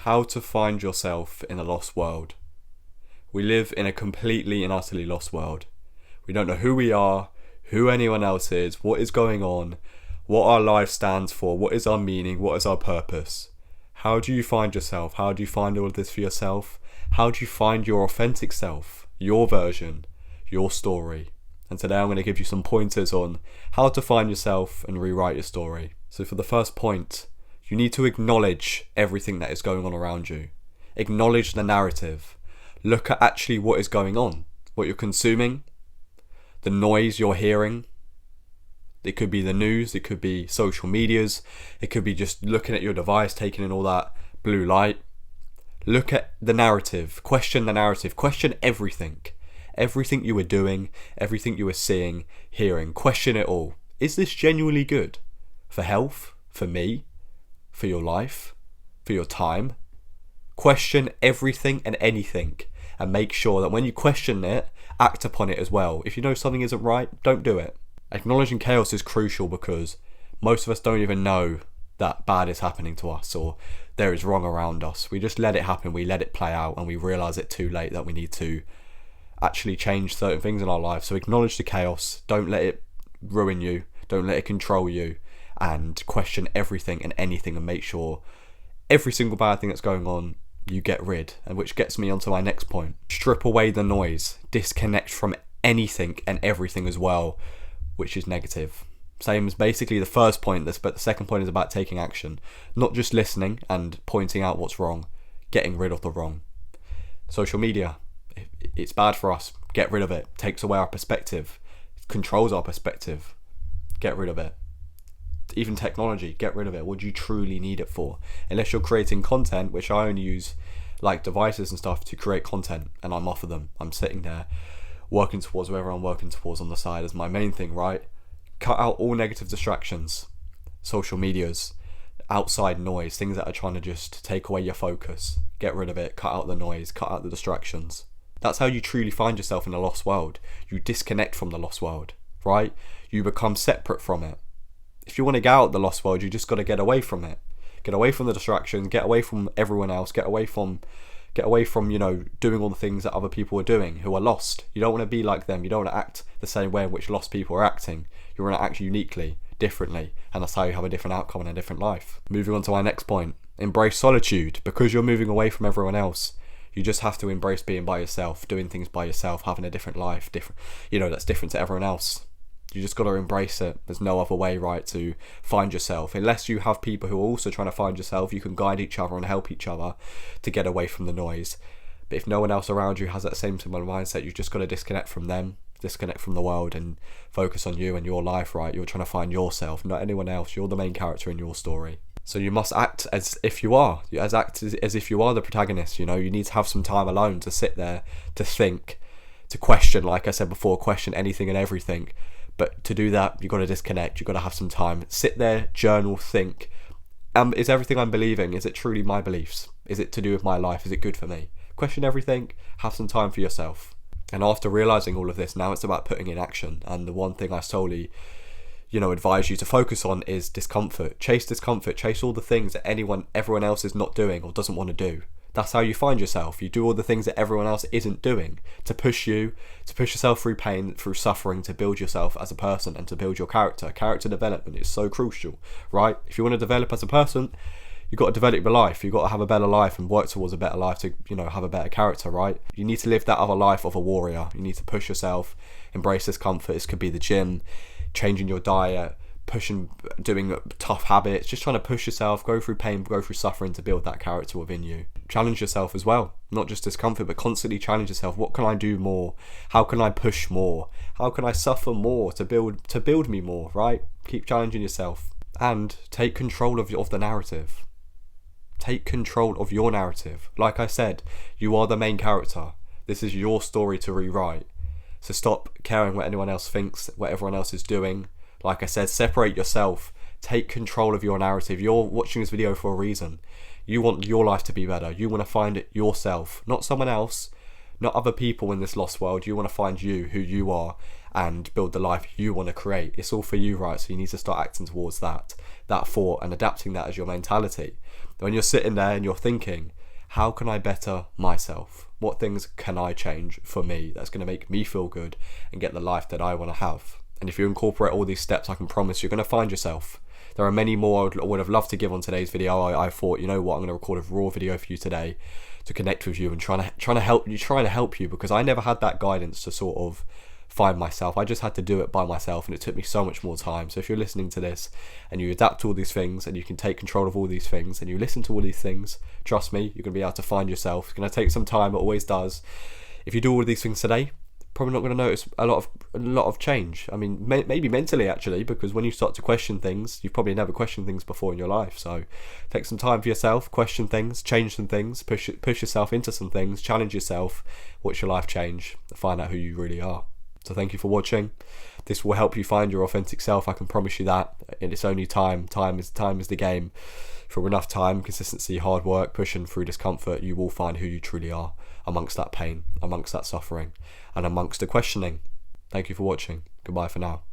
How to find yourself in a lost world. We live in a completely and utterly lost world. We don't know who we are, who anyone else is, what is going on, what our life stands for, what is our meaning, what is our purpose. How do you find yourself? How do you find all of this for yourself? How do you find your authentic self, your version, your story? And today I'm going to give you some pointers on how to find yourself and rewrite your story. So for the first point, you need to acknowledge everything that is going on around you. Acknowledge the narrative. Look at actually what is going on, what you're consuming, the noise you're hearing. It could be the news, it could be social medias, it could be just looking at your device, taking in all that blue light. Look at the narrative, question the narrative, question everything. Everything you were doing, everything you were seeing, hearing, question it all. Is this genuinely good? For health? For me? For your life? For your time? Question everything and anything, and make sure that when you question it, act upon it as well. If you know something isn't right, don't do it. Acknowledging chaos is crucial because most of us don't even know that bad is happening to us or there is wrong around us. We just let it happen, we let it play out, and we realise it too late that we need to actually change certain things in our life. So acknowledge the chaos, don't let it ruin you, don't let it control you, and question everything and anything and make sure every single bad thing that's going on you get rid. And which gets me onto my next point. Strip away the noise, disconnect from anything and everything as well, which is negative. Same as basically the first point, but the second point is about taking action. Not just listening and pointing out what's wrong, getting rid of the wrong. Social media, it's bad for us. Get rid of it. Takes away our perspective. Controls our perspective. Get rid of it. Even technology, get rid of it. What do you truly need it for? Unless you're creating content, which I only use like devices and stuff to create content, and I'm off of them. I'm sitting there working towards whatever I'm working towards on the side as my main thing, right? Cut out all negative distractions, social medias, outside noise, things that are trying to just take away your focus. Get rid of it, cut out the noise, cut out the distractions. That's how you truly find yourself in a lost world. You disconnect from the lost world, right? You become separate from it. If you want to get out of the lost world, you just got to get away from it. Get away from the distractions, get away from everyone else, get away from, doing all the things that other people are doing who are lost. You don't want to be like them. You don't want to act the same way in which lost people are acting. You want to act uniquely, differently, and that's how you have a different outcome and a different life. Moving on to my next point. Embrace solitude. Because you're moving away from everyone else, you just have to embrace being by yourself, doing things by yourself, having a different life, that's different to everyone else. You just got to embrace it. There's no other way, right, to find yourself. Unless you have people who are also trying to find yourself, you can guide each other and help each other to get away from the noise. But if no one else around you has that same similar mindset, you've just got to disconnect from them, disconnect from the world, and focus on you and your life, right? You're trying to find yourself, not anyone else. You're the main character in your story. So you must act as if you are. Act as if you are the protagonist, You need to have some time alone to sit there, to think, to question, like I said before, question anything and everything. But to do that, you've got to disconnect. You've got to have some time. Sit there, journal, think. Is everything I'm believing, is it truly my beliefs? Is it to do with my life? Is it good for me? Question everything. Have some time for yourself. And after realising all of this, now it's about putting in action. And the one thing I solely, advise you to focus on is discomfort. Chase discomfort. Chase all the things that everyone else is not doing or doesn't want to do. That's how you find yourself. You do all the things that everyone else isn't doing to push yourself through pain, through suffering, to build yourself as a person and to build your character. Character development is so crucial, right? If you want to develop as a person, you've got to develop your life. You've got to have a better life and work towards a better life to, have a better character, right? You need to live that other life of a warrior. You need to push yourself, embrace discomfort. This could be the gym, changing your diet, doing tough habits, just trying to push yourself, go through pain, go through suffering to build that character within you. Challenge yourself as well, not just discomfort, but constantly challenge yourself. What can I do more? How can I push more? How can I suffer more to build me more, right? Keep challenging yourself and take control of the narrative. Take control of your narrative. Like I said, you are the main character. This is your story to rewrite. So stop caring what anyone else thinks, what everyone else is doing. Like I said, separate yourself. Take control of your narrative. You're watching this video for a reason. You want your life to be better. You want to find it yourself, not someone else, not other people in this lost world. You want to find you, who you are, and build the life you want to create. It's all for you, right? So you need to start acting towards that thought and adapting that as your mentality. When you're sitting there and you're thinking, how can I better myself? What things can I change for me that's going to make me feel good and get the life that I want to have? And if you incorporate all these steps, I can promise you're going to find yourself. There are many more I would have loved to give on today's video. I thought, you know what, I'm going to record a raw video for you today to connect with you and trying to help you, because I never had that guidance to sort of find myself. I just had to do it by myself, and it took me so much more time. So if you're listening to this and you adapt to all these things and you can take control of all these things and you listen to all these things, trust me, you're going to be able to find yourself. It's going to take some time, it always does. If you do all of these things today, probably not going to notice a lot of change. I mean, maybe mentally actually, because when you start to question things, you've probably never questioned things before in your life. So take some time for yourself, question things, change some things, push yourself into some things, challenge yourself, watch your life change, find out who you really are. So thank you for watching. This will help you find your authentic self, I can promise you that. And it's only time. Time is the game. For enough time, consistency, hard work, pushing through discomfort, you will find who you truly are amongst that pain, amongst that suffering, and amongst the questioning. Thank you for watching. Goodbye for now.